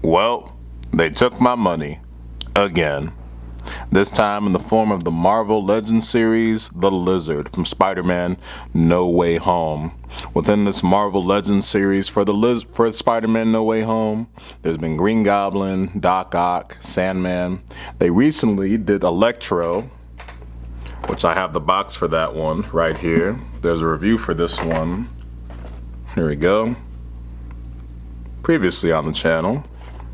Well, they took my money. Again. This time in the form of the Marvel Legends series, The Lizard from Spider-Man No Way Home. Within this Marvel Legends series for Spider-Man No Way Home, there's been Green Goblin, Doc Ock, Sandman. They recently did Electro, which I have the box for that one right here. There's a review for this one. Here we go. Previously on the channel.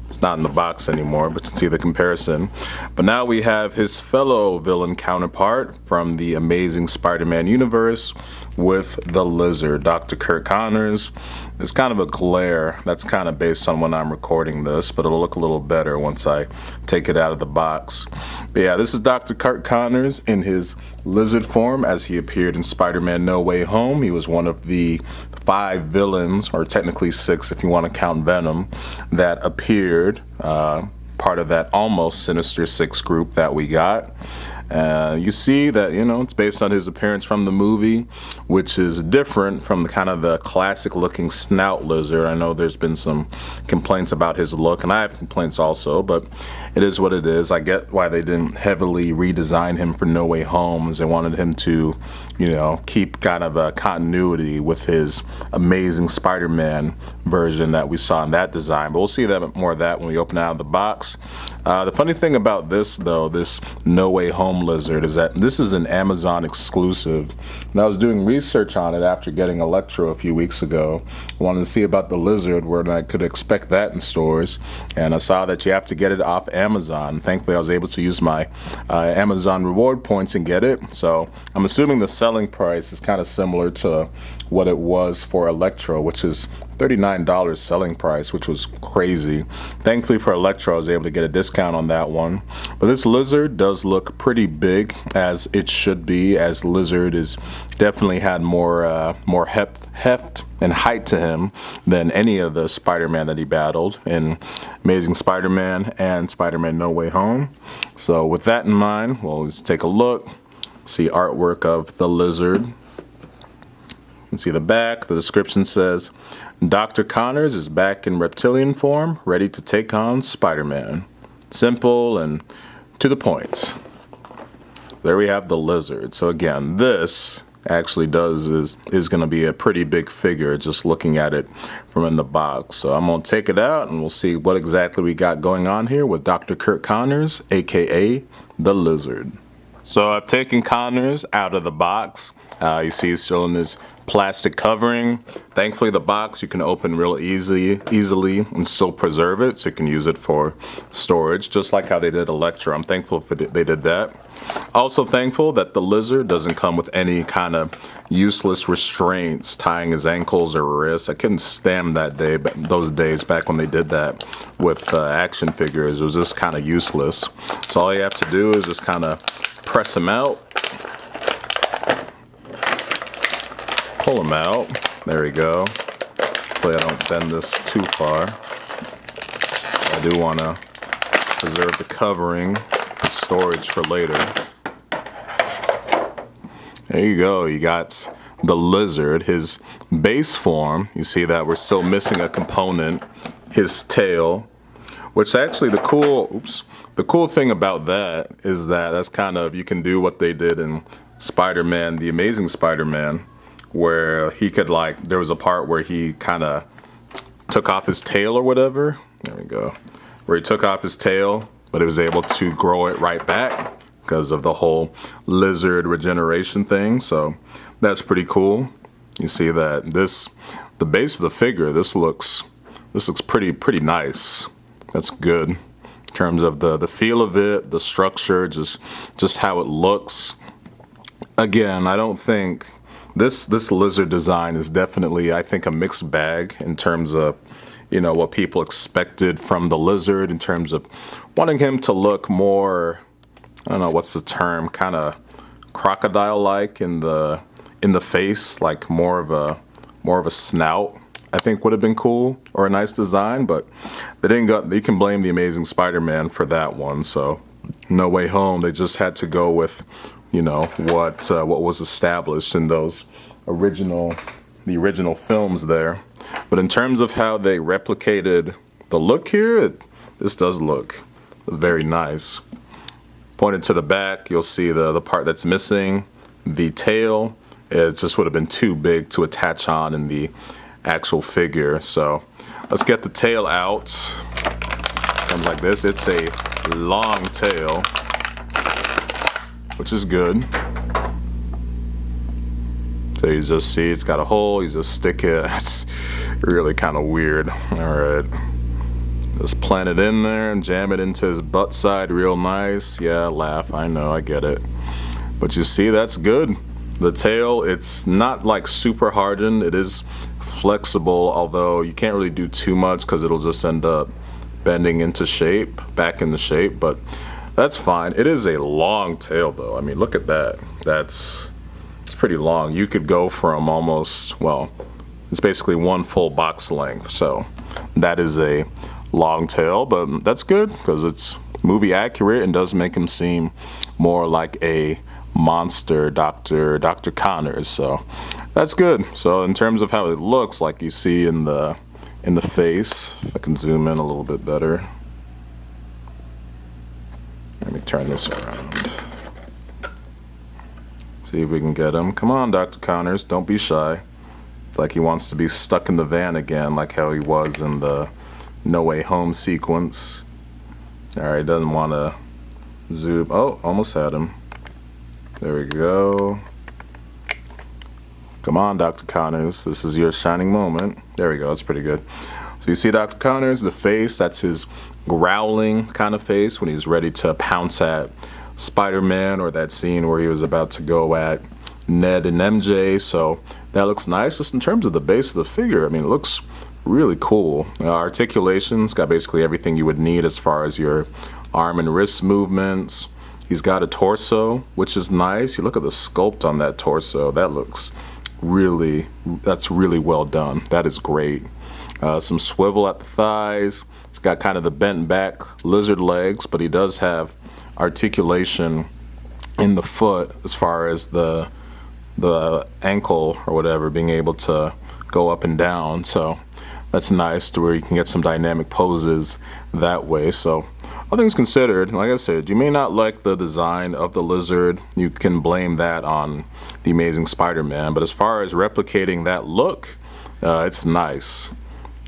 It's not in the box anymore, but you can see the comparison. But now we have his fellow villain counterpart from the Amazing Spider-Man universe with the Lizard, Dr. Curt Connors. There's kind of a glare. That's kind of based on when I'm recording this, but it'll look a little better once I take it out of the box. But yeah, this is Dr. Curt Connors in his Lizard form as he appeared in Spider-Man No Way Home. He was one of the 5 villains, or technically 6 if you want to count Venom, that appeared, part of that almost Sinister Six group that we got. You see that, it's based on his appearance from the movie, which is different from the kind of the classic looking snout lizard. I know there's been some complaints about his look, and I have complaints also, but it is what it is. I get why they didn't heavily redesign him for No Way Home, as they wanted him to, keep kind of a continuity with his Amazing Spider-Man version that we saw in that design. But we'll see that more of that when we open out of the box. The funny thing about this, though, this No Way Home Lizard, is that this is an Amazon exclusive. And I was doing research on it after getting Electro a few weeks ago. I wanted to see about the Lizard, where I could expect that in stores. And I saw that you have to get it off Amazon. Thankfully, I was able to use my Amazon reward points and get it. So I'm assuming the selling price is kind of similar to what it was for Electro, which is $39 selling price, which was crazy. Thankfully for Electro, I was able to get a discount on that one. But this Lizard does look pretty big, as it should be, as Lizard is definitely had more heft and height to him than any of the Spider-Man that he battled in Amazing Spider-Man and Spider-Man No Way Home. So with that in mind, well, let's take a look, see artwork of the Lizard. You can see the back. The description says, Dr. Connors is back in reptilian form, ready to take on Spider-Man. Simple and to the point. There we have the Lizard. So again, this actually is going to be a pretty big figure just looking at it from in the box. So I'm going to take it out and we'll see what exactly we got going on here with Dr. Curt Connors, aka the Lizard. So I've taken Connors out of the box. You see he's still in his plastic covering. Thankfully the box you can open real easily and still preserve it, so you can use it for storage, just like how they did Electro. I'm thankful they did that. Also thankful that the Lizard doesn't come with any kind of useless restraints tying his ankles or wrists. I couldn't stand those days back when they did that with action figures. It was just kind of useless. So all you have to do is just kind of press him out, pull him out. There we go. Hopefully I don't bend this too far. I do want to preserve the covering for storage for later. There you go. You got the Lizard, his base form. You see that we're still missing a component, his tail, which actually the cool thing about that is that that's kind of, you can do what they did in Spider-Man, the Amazing Spider-Man, where he could, there was a part where he kind of took off his tail or whatever. There we go. Where he took off his tail, but he was able to grow it right back because of the whole Lizard regeneration thing. So that's pretty cool. You see that the base of the figure, this looks pretty nice. That's good in terms of the feel of it, the structure, just how it looks. Again, I don't think this Lizard design is definitely, I think, a mixed bag in terms of, what people expected from the Lizard, in terms of wanting him to look more, I don't know, what's the term, kind of crocodile-like in the face, like more of a snout. I think would have been cool, or a nice design, but they didn't go. You can blame the Amazing Spider-Man for that one. So No Way Home, they just had to go with, what was established in those the original films there. But in terms of how they replicated the look here, this does look very nice. Pointed to the back, you'll see the part that's missing, the tail. It just would have been too big to attach on in the actual figure. So let's get the tail out. Comes like this. It's a long tail, which is good. So you just see it's got a hole, you just stick it. That's really kind of weird. All right. Just plant it in there and jam it into his butt side real nice. Yeah, laugh, I know, I get it. But you see, that's good. The tail, it's not like super hardened. It is flexible, although you can't really do too much because it'll just end up bending into shape, back into shape, but that's fine. It is a long tail though. I mean, look at that. It's pretty long. You could go from almost, well, it's basically one full box length. So that is a long tail, but that's good because it's movie accurate and does make him seem more like a monster Dr. Connors. So that's good. So in terms of how it looks, like you see in the face, if I can zoom in a little bit better. Let me turn this around. See if we can get him. Come on, Dr. Connors, don't be shy. Like he wants to be stuck in the van again, like how he was in the No Way Home sequence. All right, doesn't want to zoom. Oh, almost had him. There we go. Come on, Dr. Connors, this is your shining moment. There we go, that's pretty good. So you see Dr. Connors, the face, that's his growling kind of face when he's ready to pounce at Spider-Man, or that scene where he was about to go at Ned and MJ. So that looks nice. Just in terms of the base of the figure, I mean, it looks really cool. Articulation's got basically everything you would need as far as your arm and wrist movements. He's got a torso, which is nice. You look at the sculpt on that torso. That looks that's really well done. That is great. Some swivel at the thighs. He's got kind of the bent back lizard legs, but he does have articulation in the foot as far as the ankle or whatever, being able to go up and down. So that's nice to where you can get some dynamic poses that way. So all things considered, like I said, you may not like the design of the lizard. You can blame that on The Amazing Spider-Man, but as far as replicating that look, it's nice.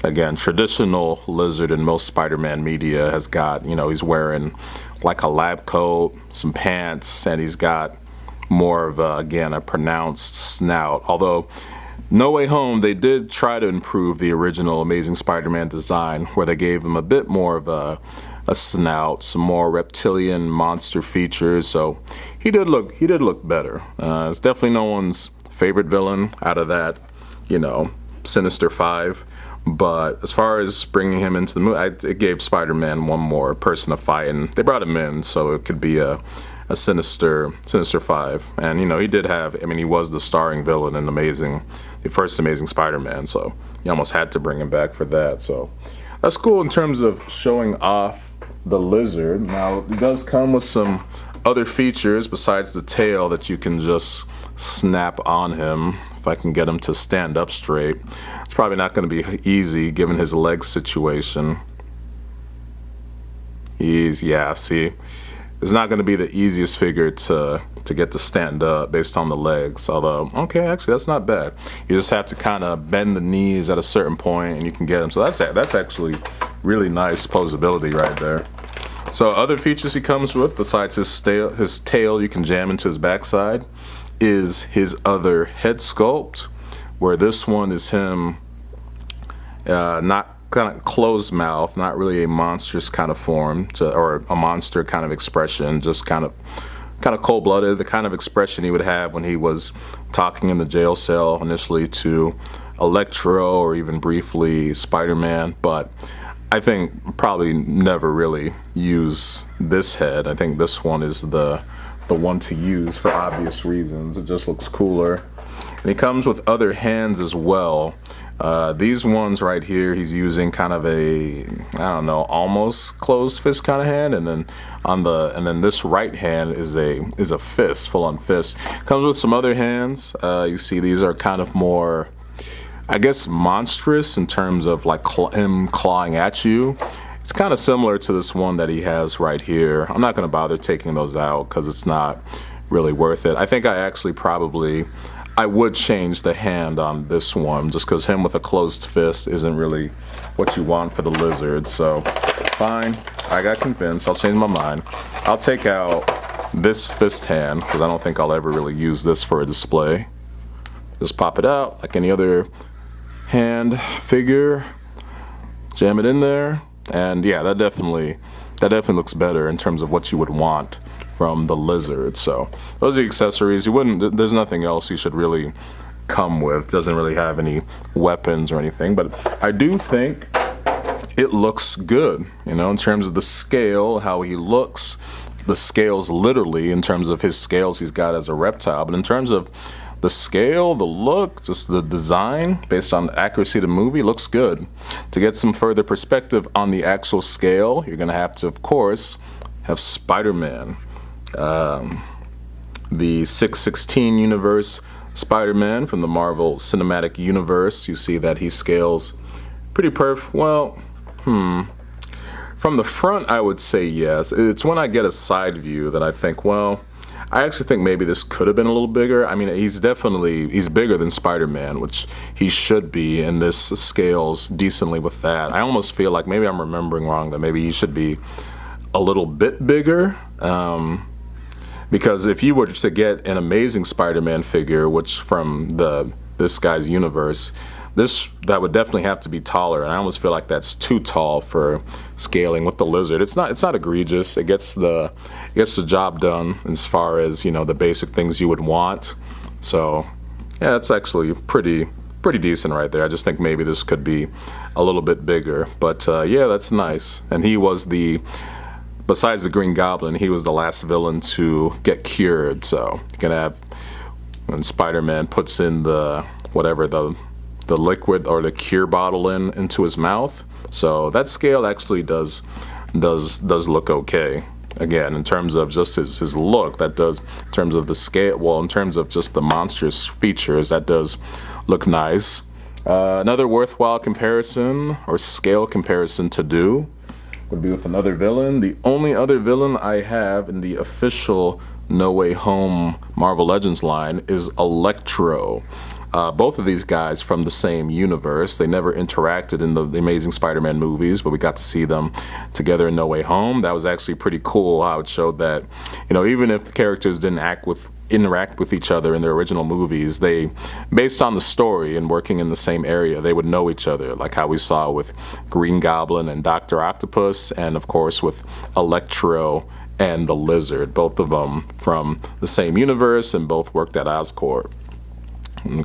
Again, traditional lizard in most Spider-Man media has got, he's wearing like a lab coat, some pants, and he's got more of a pronounced snout. Although No Way Home, they did try to improve the original Amazing Spider-Man design, where they gave him a bit more of a snout, some more reptilian monster features. So he did look better. It's definitely no one's favorite villain out of that, Sinister Five. But as far as bringing him into the movie, it gave Spider-Man one more person to fight, and they brought him in so it could be a Sinister Five. And he did have, he was the starring villain in the first Amazing Spider-Man, so you almost had to bring him back for that. So that's cool in terms of showing off the lizard. Now it does come with some other features besides the tail that you can just snap on him. If I can get him to stand up straight. It's probably not going to be easy given his leg situation. See, it's not going to be the easiest figure to get to stand up based on the legs. Although, okay, actually that's not bad. You just have to kind of bend the knees at a certain point and you can get him. So that's actually really nice posability right there. So other features he comes with besides his tail you can jam into his backside is his other head sculpt, where this one is him not kind of closed mouth, not really a monstrous kind of form or a monster kind of expression, just kind of cold-blooded, the kind of expression he would have when he was talking in the jail cell initially to Electro or even briefly Spider-Man. But I think probably never really use this head. I think this one is the one to use for obvious reasons. It just looks cooler. And he comes with other hands as well. These ones right here, he's using kind of a, almost closed fist kind of hand, and then this right hand is a fist, full-on fist. Comes with some other hands. You see these are kind of more I guess, monstrous in terms of like him clawing at you. It's kind of similar to this one that he has right here. I'm not going to bother taking those out because it's not really worth it. I think I would change the hand on this one just because him with a closed fist isn't really what you want for the lizard. So fine, I got convinced. I'll change my mind. I'll take out this fist hand because I don't think I'll ever really use this for a display. Just pop it out like any other hand figure, jam it in there, and yeah, that definitely looks better in terms of what you would want from the lizard. So those are the accessories. There's nothing else you should really come with. Doesn't really have any weapons or anything, but I do think it looks good, you know, in terms of the scale, how he looks, the scales literally in terms of his scales he's got as a reptile, but in terms of the scale, the look, just the design based on the accuracy of the movie looks good. To get some further perspective on the actual scale, you're gonna have to, of course, have Spider-Man. The 616 universe Spider-Man from the Marvel Cinematic Universe. You see that he scales pretty well, from the front I would say yes. It's when I get a side view that I think, well, I actually think maybe this could have been a little bigger. I mean, he's bigger than Spider-Man, which he should be, and this scales decently with that. I almost feel like maybe I'm remembering wrong, that maybe he should be a little bit bigger. Because if you were to get an Amazing Spider-Man figure, which from this guy's universe, that would definitely have to be taller, and I almost feel like that's too tall for scaling with the lizard. It's not egregious. It gets the job done as far as, you know, the basic things you would want. So yeah, that's actually pretty decent right there. I just think maybe this could be a little bit bigger, but yeah, that's nice. And besides the Green Goblin, he was the last villain to get cured. So you're gonna have when Spider-Man puts in the liquid or the cure bottle into his mouth. So that scale actually does look okay. Again, in terms of just his look, that does, in terms of the scale, well, in terms of just the monstrous features, that does look nice. Another worthwhile comparison or scale comparison to do would be with another villain. The only other villain I have in the official No Way Home Marvel Legends line is Electro. Both of these guys from the same universe. They never interacted in the Amazing Spider-Man movies, but we got to see them together in No Way Home. That was actually pretty cool how it showed that, you know, even if the characters didn't interact with each other in their original movies, they, based on the story and working in the same area, they would know each other, like how we saw with Green Goblin and Dr. Octopus, and of course with Electro and the Lizard, both of them from the same universe and both worked at Oscorp.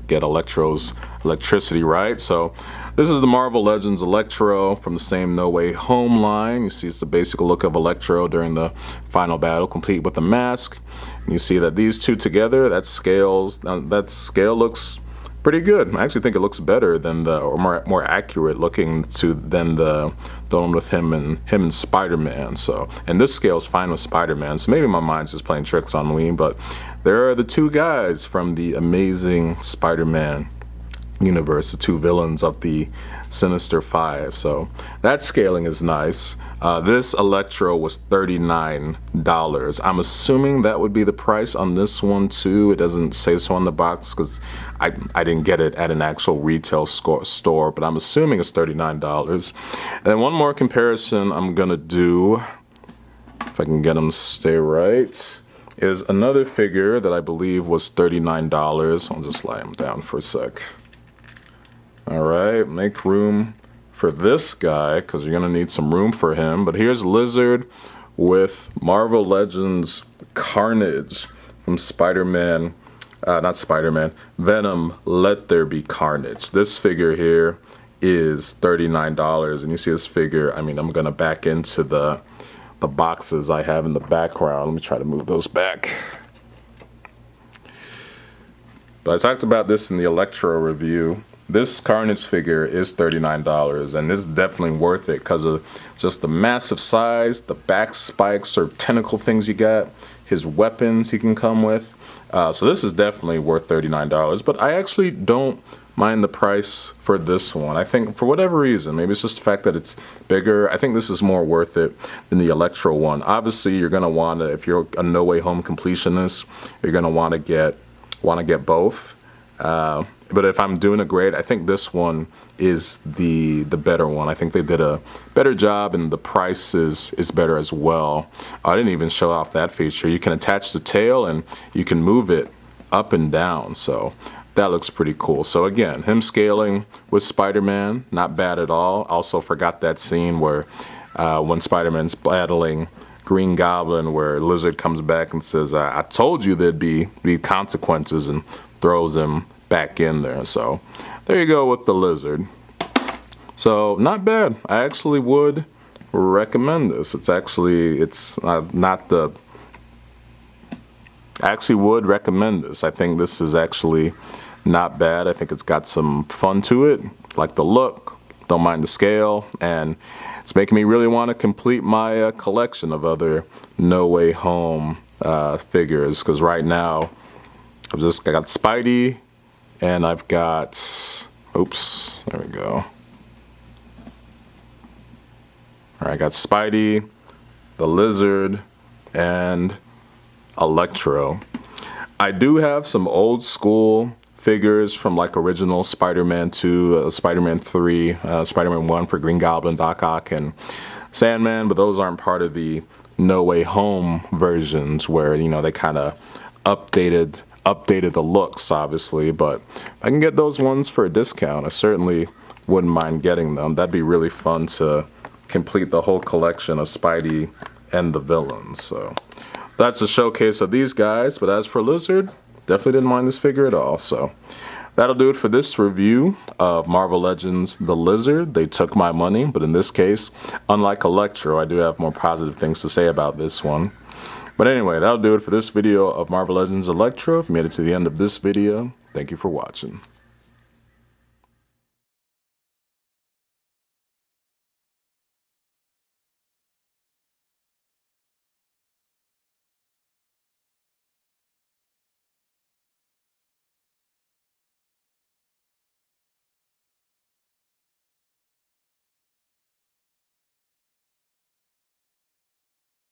Get Electro's electricity right. So this is the Marvel Legends Electro from the same No Way Home line. You see it's the basic look of Electro during the final battle, complete with the mask. And you see that these two together, that scale looks pretty good. I actually think it looks better than or more accurate looking than the one with him and Spider-Man. So, and this scale's fine with Spider-Man. So maybe my mind's just playing tricks on me, but there are the two guys from the Amazing Spider-Man universe, the two villains of the Sinister Five. So that scaling is nice. This Electro was $39. I'm assuming that would be the price on this one too. It doesn't say so on the box because I didn't get it at an actual retail store, but I'm assuming it's $39. And one more comparison I'm gonna do, if I can get them to stay right, is another figure that I believe was $39. I'll just lie him down for a sec. All right, make room for this guy because you're gonna need some room for him. But here's Lizard with Marvel Legends Carnage from Venom Let There Be Carnage. This figure here is $39, and you see this figure, I mean, I'm gonna back into the boxes I have in the background. Let me try to move those back. But I talked about this in the Electro review. This Carnage figure is $39, and this is definitely worth it because of just the massive size, the back spikes or tentacle things you got, his weapons he can come with. So this is definitely worth $39, but I actually don't mind the price for this one. I think for whatever reason, maybe it's just the fact that it's bigger. I think this is more worth it than the Electro one. Obviously, you're gonna want to, if you're a No Way Home completionist, you're gonna want to get both. But if I'm doing a grade, I think this one is the better one. I think they did a better job, and the price is better as well. I didn't even show off that feature. You can attach the tail and you can move it up and down. So that looks pretty cool. So again, him scaling with Spider-Man, not bad at all. Also forgot that scene where when Spider-Man's battling Green Goblin, where Lizard comes back and says, I told you there'd be consequences, and throws him back in there. So there you go with the Lizard. So not bad. I actually would recommend this. I actually would recommend this. I think this is actually not bad. I think it's got some fun to it. Like the look, don't mind the scale, and it's making me really want to complete my collection of other No Way Home figures, because right now I got Spidey, and I've got, oops, there we go. All right, I got Spidey, the Lizard, and Electro. I do have some old school figures from like original Spider-Man 2, Spider-Man 3, Spider-Man 1 for Green Goblin, Doc Ock, and Sandman, but those aren't part of the No Way Home versions where, you know, they kind of updated the looks, obviously. But if I can get those ones for a discount, I certainly wouldn't mind getting them. That'd be really fun to complete the whole collection of Spidey and the villains. So that's a showcase of these guys. But as for Lizard, definitely didn't mind this figure at all. So that'll do it for this review of Marvel Legends The Lizard. They took my money, but in this case, unlike Electro, I do have more positive things to say about this one. But anyway, that'll do it for this video of Marvel Legends Electro. If you made it to the end of this video, thank you for watching.